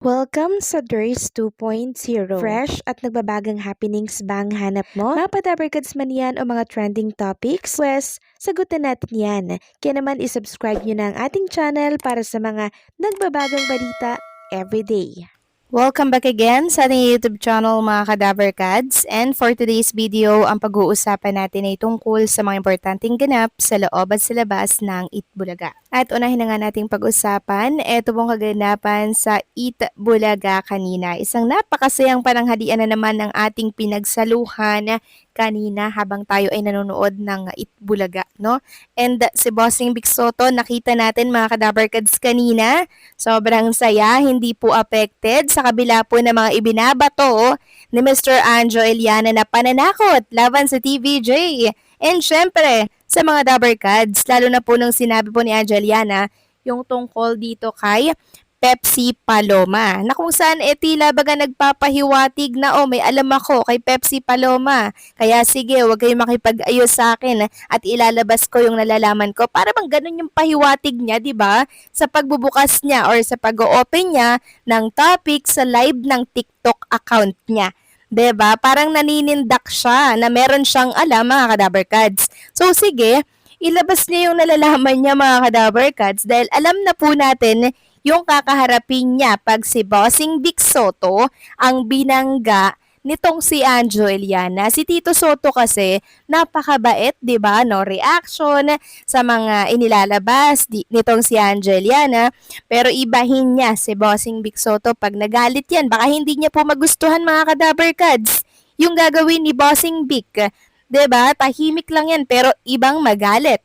Welcome sa DRS 2.0. Fresh at nagbabagang happenings bang hanap mo? Mga padabarkads man yan o mga trending topics? Pwes, sagutin natin yan. Kaya naman isubscribe nyo na ang ating channel para sa mga nagbabagang balita everyday. Welcome back again sa ating YouTube channel mga Kadaverkads, and for today's video, ang pag-uusapan natin ay tungkol sa mga importanteng ganap sa loob at sa labas ng Itbulaga. At unahin na nga nating pag-usapan, ito pong kaganapan sa Itbulaga kanina. Isang napakasayang pananghalian na naman ng ating pinagsaluhan kanina habang tayo ay nanonood ng Itbulaga, no? And si Bossing Vic Sotto, nakita natin mga Kadaverkads kanina, sobrang saya, hindi po affected sa kabila po ng mga ibinabato ni Mr. Anjo Eliana na pananakot laban sa TVJ. And syempre, sa mga Dabarkads, lalo na po nung sinabi po ni Anjo Eliana yung tungkol dito kay Pepsi Paloma, na kung saan tila baga nagpapahiwatig na may alam ako kay Pepsi Paloma, kaya sige wag kayong makipag-ayos sa akin at ilalabas ko yung nalalaman ko. Para bang ganun yung pahiwatig niya, di ba? Sa pagbubukas niya or sa pag-open niya ng topic sa live ng TikTok account niya. 'Di ba? Parang naninindak siya na meron siyang alam mga Kadabarkads. So sige, ilabas niya yung nalalaman niya mga Kadabarkads dahil alam na po natin yung kakaharapin niya pag si Bossing Vic Sotto ang binangga nitong si Anjo Eliana. Si Tito Sotto kasi napakabait, 'di ba? No reaction sa mga inilalabas nitong si Anjo Eliana, pero ibahin niya si Bossing Vic Sotto pag nagalit 'yan. Baka hindi niya po magustuhan mga Kadabarkads yung gagawin ni Bossing Vic. 'Di ba? Tahimik lang 'yan pero ibang magalit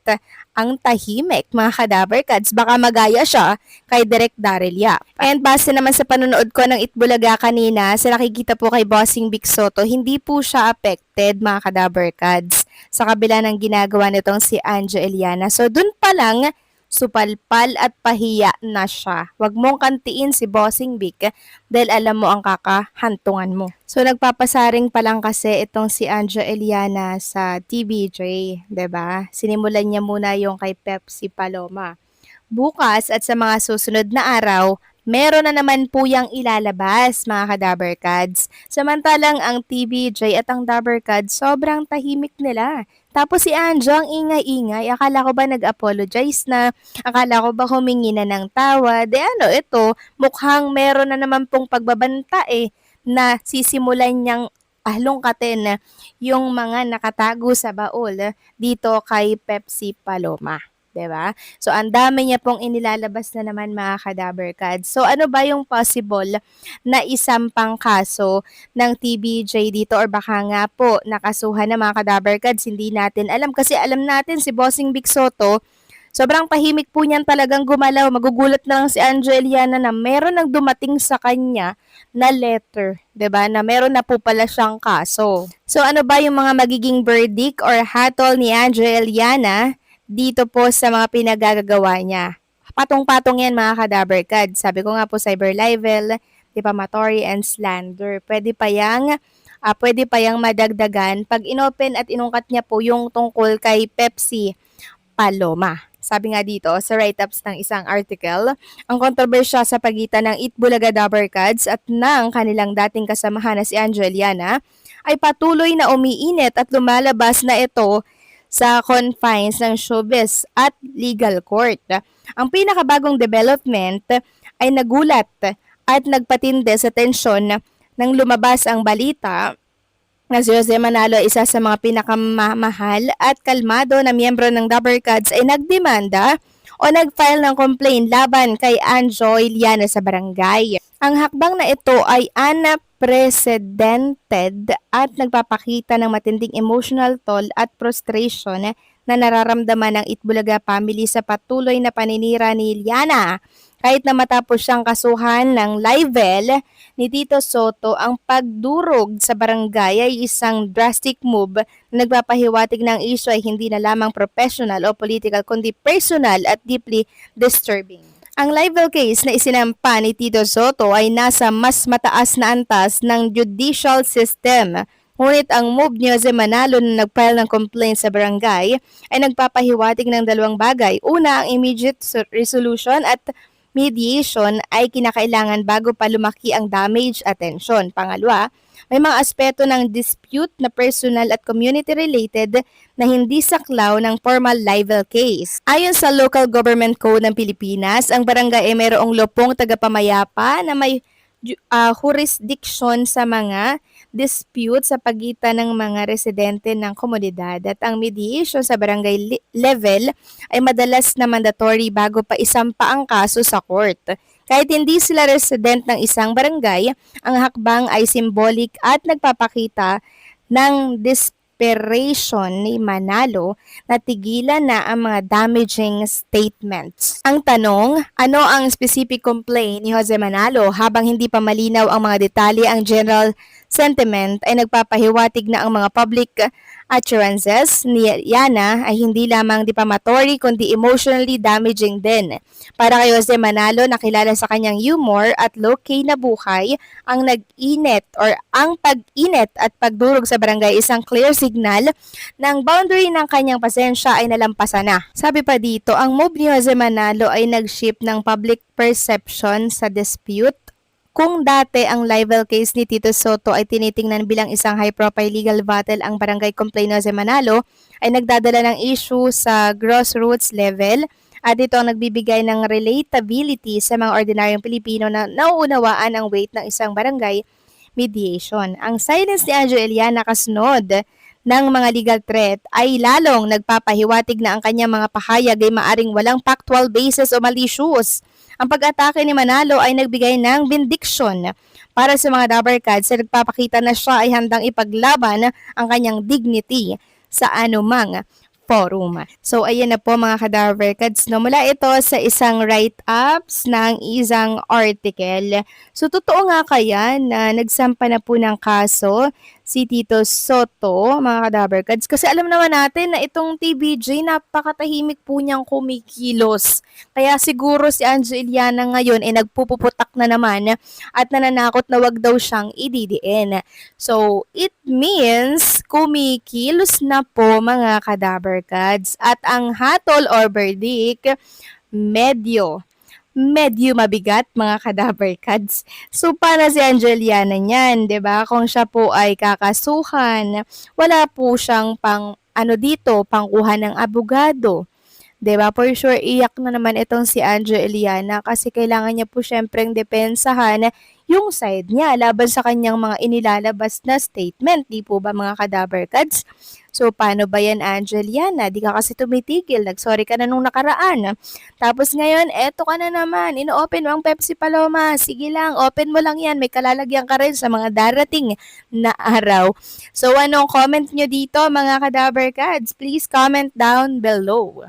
ang tahimik mga Kadabarkads. Baka magaya siya kay Direk Daryl Yap. And base naman sa panonood ko ng Itbulaga kanina, sa nakikita po kay Bossing Vic Sotto, hindi po siya affected mga Kadabarkads sa kabila ng ginagawa nitong si Anjo Eliana. So dun pa lang, supalpal at pahiya na siya. Huwag mong kantiin si Bossing Vic dahil alam mo ang kakahantungan mo. So nagpapasaring pa lang kasi itong si Anjo Eliana sa TVJ, 'di ba? Sinimulan niya muna yung kay Pepsi Paloma. Bukas at sa mga susunod na araw, meron na naman po yang ilalabas mga Kadabarkads. Samantalang ang TVJ at ang Dabarkads sobrang tahimik nila. Tapos si Anjo ang ingay-ingay, akala ko ba nag-apologize na, akala ko ba humingi na ng tawad, ito, mukhang meron na naman pong pagbabanta na sisimulan niyang ahlungkatin yung mga nakatago sa baul dito kay Pepsi Paloma. 'Di ba? So, ang dami niya pong inilalabas na naman mga Kadabarkads. So, ano ba yung possible na isampang kaso ng TVJ dito or baka nga po nakasuhan na mga Kadabarkads? Hindi natin alam kasi alam natin si Bossing Vic Sotto, sobrang tahimik po niyan talagang gumalaw. Magugulat na lang si Anjo Eliana na meron nang dumating sa kanya na letter, 'di ba? Na meron na po pala siyang kaso. So, ano ba yung mga magiging verdict or hatol ni Anjo Eliana dito po sa mga pinagagagawa niya? Patong-patong yan mga Kadabarkads. Sabi ko nga po, cyber libel, defamatory and slander. Pwede pa yang madagdagan pag inopen at inungkat niya po yung tungkol kay Pepsi Paloma. Sabi nga dito sa write-ups ng isang article, ang kontrobersya sa pagitan ng Itbulaga Dabarkads at ng kanilang dating kasamahan na si Anjo Eliana ay patuloy na umiinit at lumalabas na ito sa confines ng showbiz at legal court. Ang pinakabagong development ay nagulat at nagpatindi sa tensyon nang lumabas ang balita na si Jose Manalo, isa sa mga pinakamamahal at kalmado na miyembro ng Dabarkads, ay nagdemanda o nag-file ng complaint laban kay Anjo Eliana sa barangay. Ang hakbang na ito ay unprecedented at nagpapakita ng matinding emotional toll at frustration na nararamdaman ng Itbulaga family sa patuloy na paninira ni Eliana. Kahit na matapos siyang kasuhan ng libel ni Tito Sotto, ang pagdurog sa barangay ay isang drastic move na nagpapahiwatig ng issue ay hindi na lamang professional o political kundi personal at deeply disturbing. Ang libel case na isinampa ni Tito Sotto ay nasa mas mataas na antas ng judicial system. Ngunit ang move ni Jose Manalo na nag-file ng complaint sa barangay ay nagpapahiwatig ng dalawang bagay. Una, ang immediate resolution at mediation ay kinakailangan bago pa lumaki ang damage at tension. Pangalawa, may mga aspeto ng dispute na personal at community-related na hindi saklaw ng formal libel case. Ayon sa Local Government Code ng Pilipinas, ang barangay ay mayroong lopong tagapamayapa na may jurisdiction sa mga dispute sa pagitan ng mga residente ng komunidad at ang mediation sa barangay level ay madalas na mandatory bago pa isampa ang kaso sa court. Kahit hindi sila resident ng isang barangay, ang hakbang ay symbolic at nagpapakita ng desperation ni Manalo na tigilan na ang mga damaging statements. Ang tanong, ano ang specific complaint ni Jose Manalo? Habang hindi pa malinaw ang mga detalye, ang general sentiment ay nagpapahiwatig na ang mga public utterances ni Yana ay hindi lamang defamatory kundi emotionally damaging din. Para kay Jose Manalo, nakilala sa kanyang humor at low-key na buhay, ang ang pag-init at pagdurog sa barangay isang clear signal ng boundary ng kanyang pasensya ay nalampasan na. Sabi pa dito, ang move ni Jose Manalo ay nag-shift ng public perception sa dispute. Kung dati ang libel case ni Tito Soto ay tinitingnan bilang isang high-profile legal battle, ang barangay complaint ni Jose Manalo ay nagdadala ng issue sa grassroots level at ito ang nagbibigay ng relatability sa mga ordinaryong Pilipino na nauunawaan ang weight ng isang barangay mediation. Ang silence ni Anjo Eliana kasunod ng mga legal threat ay lalong nagpapahiwatig na ang kanyang mga pahayag ay maaring walang factual basis o malicious. Ang pag-atake ni Manalo ay nagbigay ng benediction para sa mga Dabarkads na nagpapakita na siya ay handang ipaglaban ang kanyang dignity sa anumang forum. So, ayan na po mga Kadabarkads, no? Mula ito sa isang write-ups ng isang article. So, totoo nga kaya na nagsampa na po ng kaso si Tito Soto, mga Kadabarkads? Kasi alam naman natin na itong TBJ, napakatahimik po niyang kumikilos. Kaya siguro si Anjo Eliana ngayon ay nagpupuputak na naman at nananakot na wag daw siyang ididiin. So, it means kumikilos na po mga Kadabarkads. At ang hatol or verdict, medyo mabigat mga Kadabarkads. So, para si Angeliana niyan, 'di ba? Kung siya po ay kakasuhan, wala po siyang pangkuha ng abogado. 'Di ba? For sure, iyak na naman itong si Anjo Eliana kasi kailangan niya po syempreng depensahan yung side niya laban sa kanyang mga inilalabas na statement. Di po ba mga Kadabarkads? So, paano ba yan, Angeliana? Di ka kasi tumitigil. Nag-sorry ka na nung nakaraan. Tapos ngayon, eto ka na naman. Ino-open mo ang Pepsi Paloma. Sige lang, open mo lang yan. May kalalagyan ka rin sa mga darating na araw. So, anong comment nyo dito, mga Kadabarkads? Please comment down below.